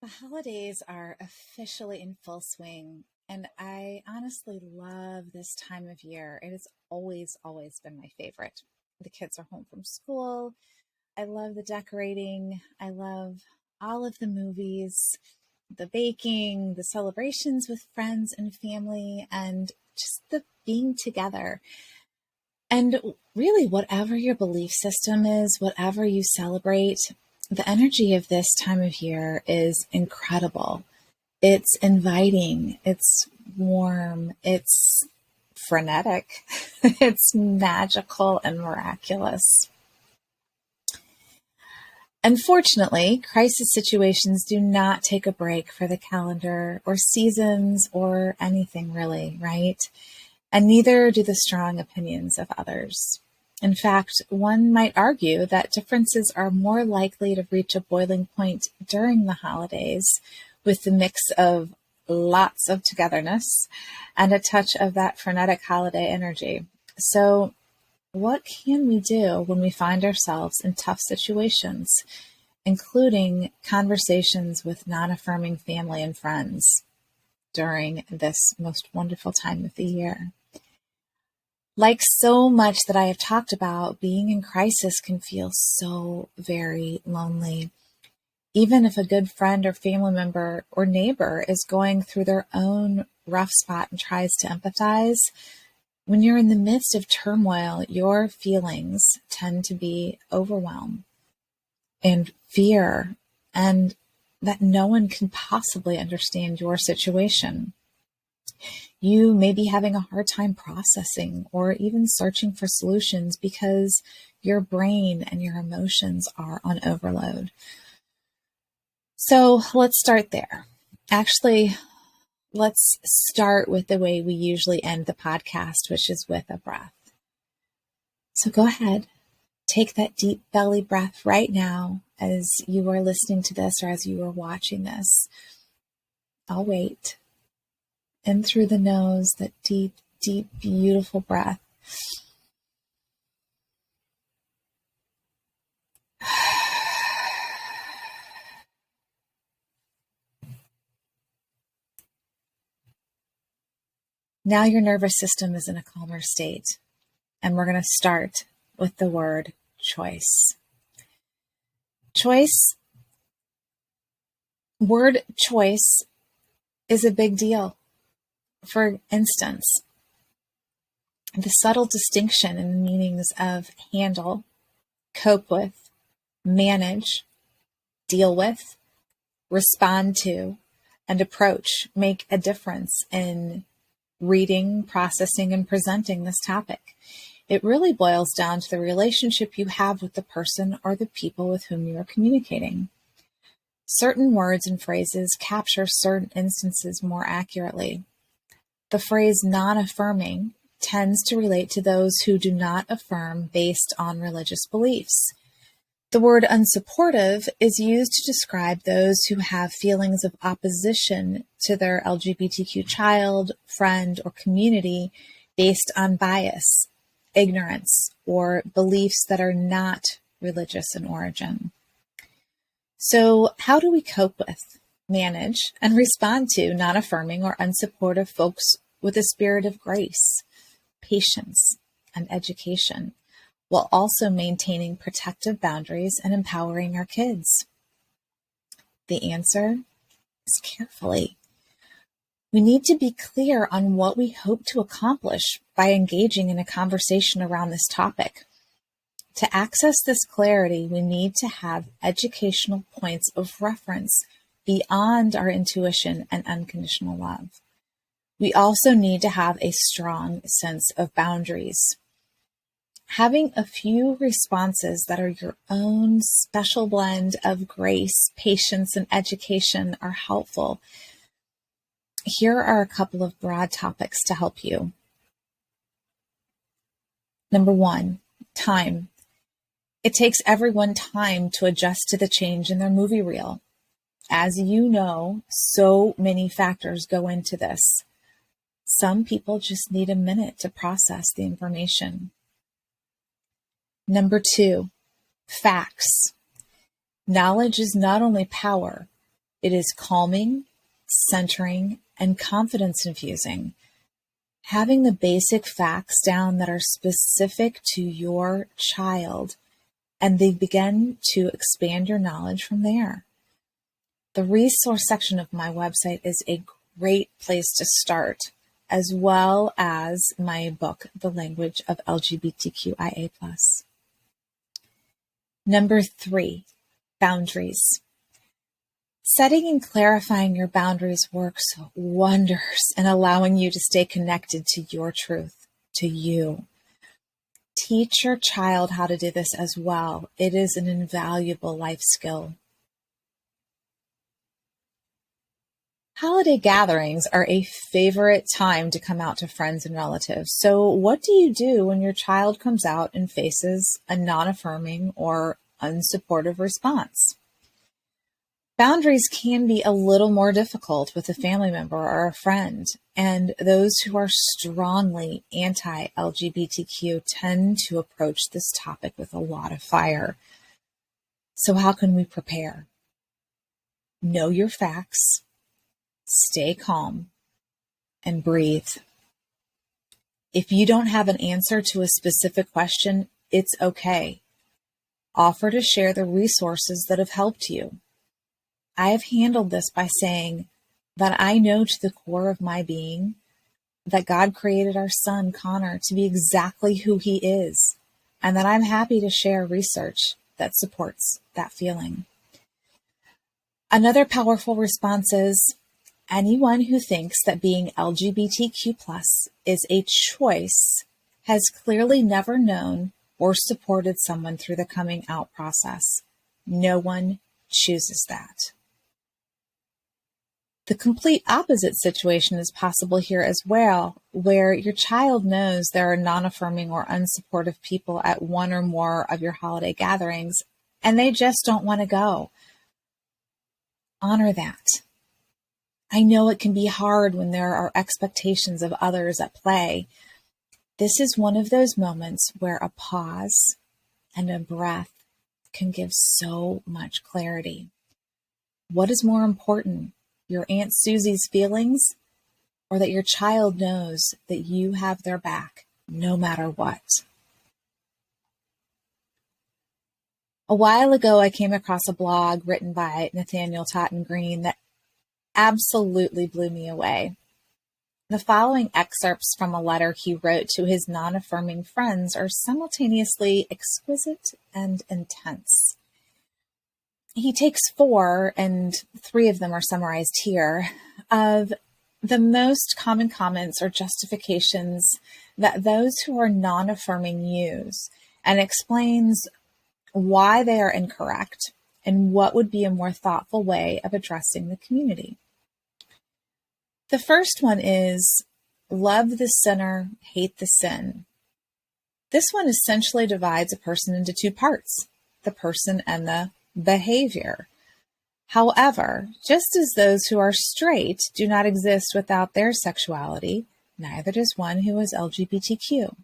The holidays are officially in full swing, and I honestly love this time of year. It has always been my favorite. The kids are home from school. I love the decorating. I love all of the movies, the baking, the celebrations with friends and family, and just the being together. And really, whatever your belief system is, whatever you celebrate, the energy of this time of year is incredible. It's inviting, it's warm, it's frenetic, it's magical and miraculous. Unfortunately, crisis situations do not take a break for the calendar or seasons or anything really, right? And neither do the strong opinions of others. In fact, one might argue that differences are more likely to reach a boiling point during the holidays with the mix of lots of togetherness and a touch of that frenetic holiday energy. So, what can we do when we find ourselves in tough situations, including conversations with non-affirming family and friends during this most wonderful time of the year? Like so much that I have talked about, being in crisis can feel so very lonely. Even if a good friend or family member or neighbor is going through their own rough spot and tries to empathize, when you're in the midst of turmoil, your feelings tend to be overwhelm and fear, and that no one can possibly understand your situation. You may be having a hard time processing or even searching for solutions because your brain and your emotions are on overload. So let's start there. Actually, let's start with the way we usually end the podcast, which is with a breath. So go ahead, take that deep belly breath right now as you are listening to this or as you are watching this. I'll wait. In through the nose, that deep, beautiful breath. Now your nervous system is in a calmer state, and we're going to start with the word choice. Word choice is a big deal. For instance, the subtle distinction in the meanings of handle, cope with, manage, deal with, respond to, and approach make a difference in reading, processing, and presenting this topic. It really boils down to the relationship you have with the person or the people with whom you are communicating. Certain words and phrases capture certain instances more accurately. The phrase non-affirming tends to relate to those who do not affirm based on religious beliefs. The word unsupportive is used to describe those who have feelings of opposition to their LGBTQ child, friend, or community based on bias, ignorance, or beliefs that are not religious in origin. So how do we cope with, manage, and respond to non-affirming or unsupportive folks with a spirit of grace, patience, and education, while also maintaining protective boundaries and empowering our kids? The answer is carefully. We need to be clear on what we hope to accomplish by engaging in a conversation around this topic. To access this clarity, we need to have educational points of reference beyond our intuition and unconditional love. We also need to have a strong sense of boundaries. Having a few responses that are your own special blend of grace, patience, and education are helpful. Here are a couple of broad topics to help you. Number 1, time. It takes everyone time to adjust to the change in their movie reel. As you know, so many factors go into this. Some people just need a minute to process the information. Number 2, facts. Knowledge is not only power, It is calming, centering, and confidence infusing. Having the basic facts down that are specific to your child, and they begin to expand your knowledge from there. The resource section of my website is a great place to start, as well as my book, The Language of LGBTQIA+. Number 3, boundaries. Setting and clarifying your boundaries works wonders in allowing you to stay connected to your truth, to you. Teach your child how to do this as well. It is an invaluable life skill. Holiday gatherings are a favorite time to come out to friends and relatives. So what do you do when your child comes out and faces a non-affirming or unsupportive response? Boundaries can be a little more difficult with a family member or a friend, and those who are strongly anti-LGBTQ tend to approach this topic with a lot of fire. So how can we prepare? Know your facts, stay calm, and breathe. If you don't have an answer to a specific question, it's okay. Offer to share the resources that have helped you. I have handled this by saying that I know to the core of my being that God created our son, Connor, to be exactly who he is, and that I'm happy to share research that supports that feeling. Another powerful response is, anyone who thinks that being LGBTQ+ is a choice has clearly never known or supported someone through the coming out process. No one chooses that. The complete opposite situation is possible here as well, where your child knows there are non-affirming or unsupportive people at one or more of your holiday gatherings, and they just don't want to go. Honor that. I know it can be hard when there are expectations of others at play. This is one of those moments where a pause and a breath can give so much clarity. What is more important? Your Aunt Susie's feelings, or that your child knows that you have their back no matter what? A while ago, I came across a blog written by Nathaniel Totten Green that absolutely blew me away. The following excerpts from a letter he wrote to his non-affirming friends are simultaneously exquisite and intense. He takes 4, and 3 of them are summarized here, of the most common comments or justifications that those who are non-affirming use, and explains why they are incorrect and what would be a more thoughtful way of addressing the community. The first one is, love the sinner, hate the sin. This one essentially divides a person into 2 parts, the person and the behavior. However, just as those who are straight do not exist without their sexuality, neither does one who is LGBTQ.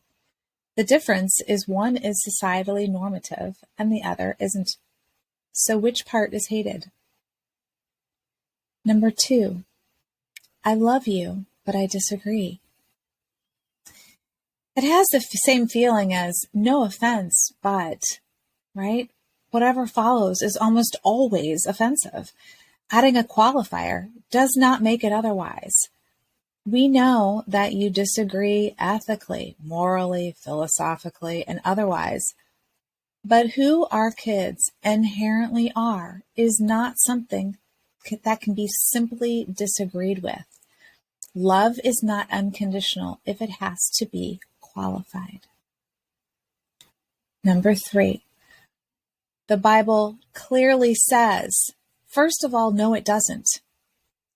The difference is one is societally normative and the other isn't. So which part is hated? Number 2, I love you, but I disagree. It has the same feeling as no offense, but, right? Whatever follows is almost always offensive. Adding a qualifier does not make it otherwise. We know that you disagree ethically, morally, philosophically, and otherwise. But who our kids inherently are is not something that can be simply disagreed with. Love is not unconditional if it has to be qualified. Number 3. The Bible clearly says, first of all, no, it doesn't.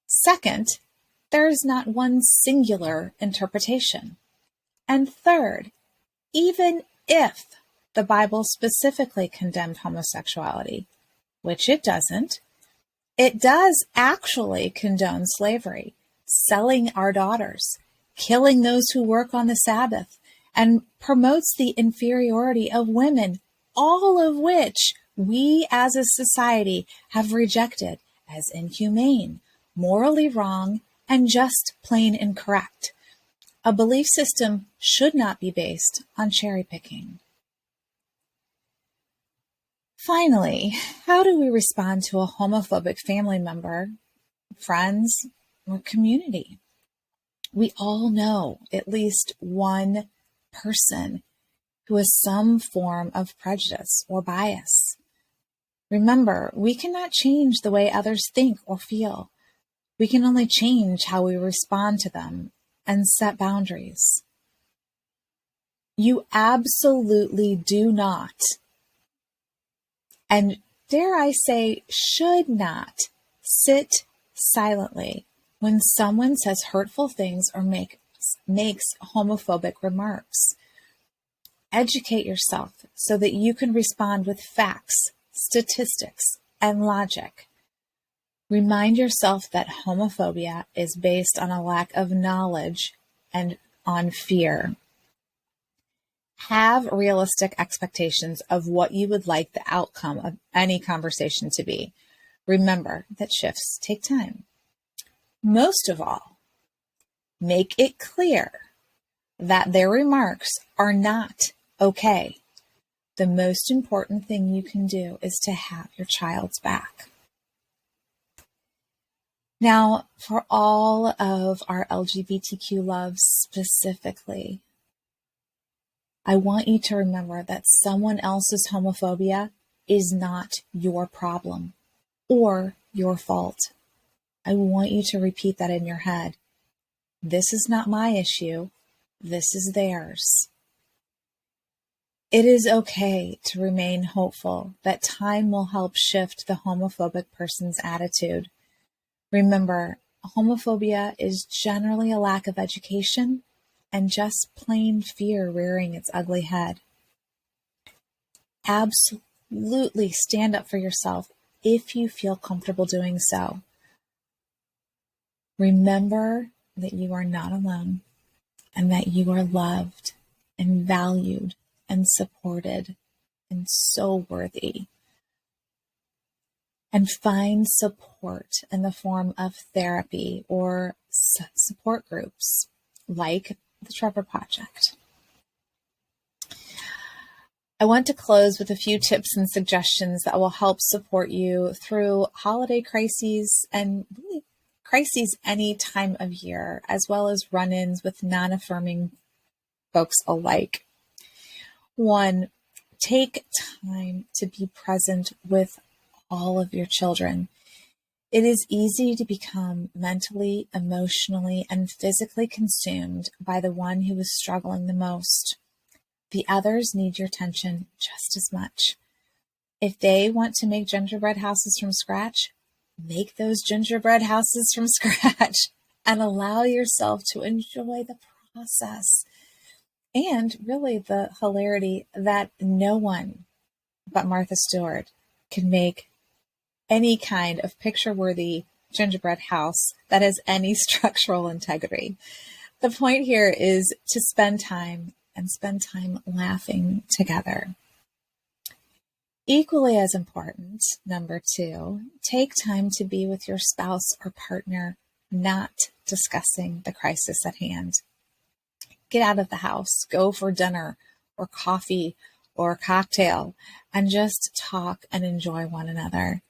Second, there is not one singular interpretation. And third, even if the Bible specifically condemned homosexuality, which it doesn't, it does actually condone slavery, selling our daughters, killing those who work on the Sabbath, and promotes the inferiority of women, all of which we as a society have rejected as inhumane, morally wrong, and just plain incorrect. A belief system should not be based on cherry picking. Finally, how do we respond to a homophobic family member, friends, or community? We all know at least one person who has some form of prejudice or bias. Remember, we cannot change the way others think or feel. We can only change how we respond to them and set boundaries. You absolutely do not, and dare I say, should not sit silently when someone says hurtful things or makes homophobic remarks. Educate yourself so that you can respond with facts, statistics, and logic. Remind yourself that homophobia is based on a lack of knowledge and on fear. Have realistic expectations of what you would like the outcome of any conversation to be. Remember that shifts take time. Most of all, make it clear that their remarks are not okay. The most important thing you can do is to have your child's back. Now, for all of our LGBTQ loves specifically, I want you to remember that someone else's homophobia is not your problem or your fault. I want you to repeat that in your head. This is not my issue. This is theirs. It is okay to remain hopeful that time will help shift the homophobic person's attitude. Remember, homophobia is generally a lack of education and just plain fear rearing its ugly head. Absolutely stand up for yourself if you feel comfortable doing so. Remember that you are not alone and that you are loved and valued and supported and so worthy. And find support in the form of therapy or support groups like the Trevor Project. I want to close with a few tips and suggestions that will help support you through holiday crises and really crises any time of year, as well as run-ins with non-affirming folks alike. 1, take time to be present with all of your children. It is easy to become mentally, emotionally, and physically consumed by the one who is struggling the most. The others need your attention just as much. If they want to make gingerbread houses from scratch, make those gingerbread houses from scratch and allow yourself to enjoy the process. And really the hilarity that no one but Martha Stewart can make any kind of picture-worthy gingerbread house that has any structural integrity. The point here is to spend time laughing together. Equally as important, number 2, take time to be with your spouse or partner, not discussing the crisis at hand. Get out of the house, go for dinner or coffee or cocktail, and just talk and enjoy one another.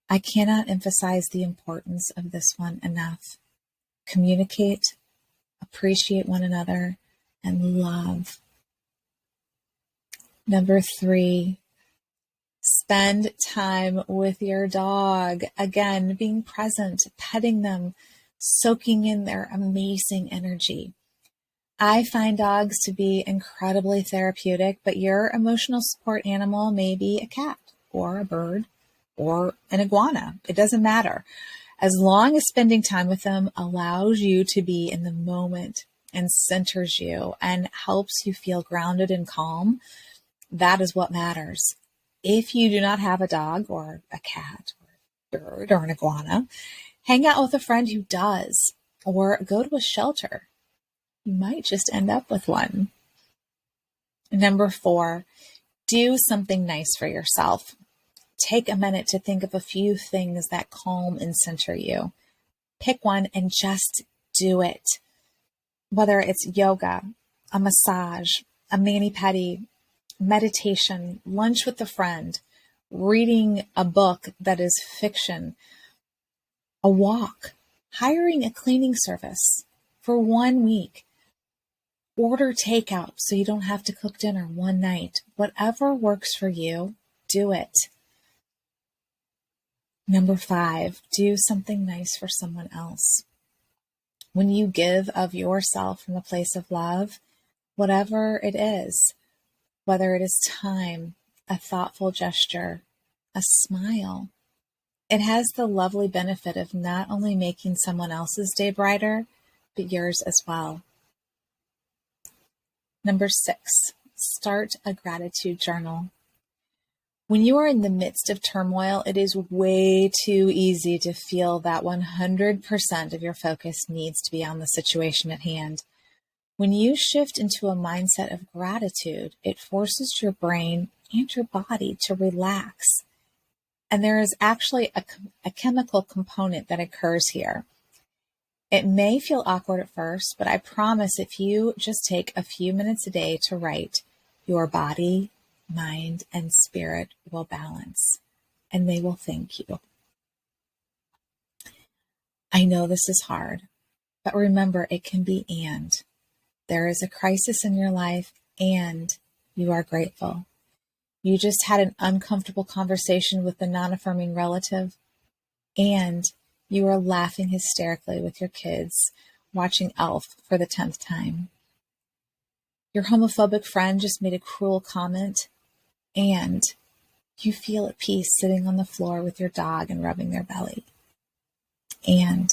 I cannot emphasize the importance of this one enough. Communicate, appreciate one another, and love. Number 3, spend time with your dog. Again, being present, petting them, soaking in their amazing energy. I find dogs to be incredibly therapeutic, but your emotional support animal may be a cat or a bird or an iguana. It doesn't matter. As long as spending time with them allows you to be in the moment and centers you and helps you feel grounded and calm, that is what matters. If you do not have a dog or a cat or a bird or an iguana, hang out with a friend who does, or go to a shelter. You might just end up with one. Number 4, do something nice for yourself. Take a minute to think of a few things that calm and center you. Pick one and just do it. Whether it's yoga, a massage, a mani-pedi, meditation, lunch with a friend, reading a book that is fiction, a walk, hiring a cleaning service for 1 week, order takeout so you don't have to cook dinner one night. Whatever works for you, do it. Number 5, do something nice for someone else. When you give of yourself from a place of love, whatever it is, whether it is time, a thoughtful gesture, a smile, it has the lovely benefit of not only making someone else's day brighter, but yours as well. Number 6, start a gratitude journal. When you are in the midst of turmoil, it is way too easy to feel that 100% of your focus needs to be on the situation at hand. When you shift into a mindset of gratitude, it forces your brain and your body to relax. And there is actually a chemical component that occurs here. It may feel awkward at first, but I promise if you just take a few minutes a day to write, your body, mind, and spirit will balance, and they will thank you. I know this is hard, but remember, it can be and. There is a crisis in your life, and you are grateful. You just had an uncomfortable conversation with a non-affirming relative, and you are laughing hysterically with your kids, watching Elf for the 10th time. Your homophobic friend just made a cruel comment, and you feel at peace sitting on the floor with your dog and rubbing their belly. And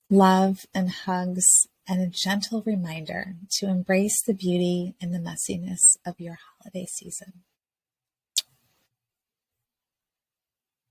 love and hugs and a gentle reminder to embrace the beauty and the messiness of your holiday season.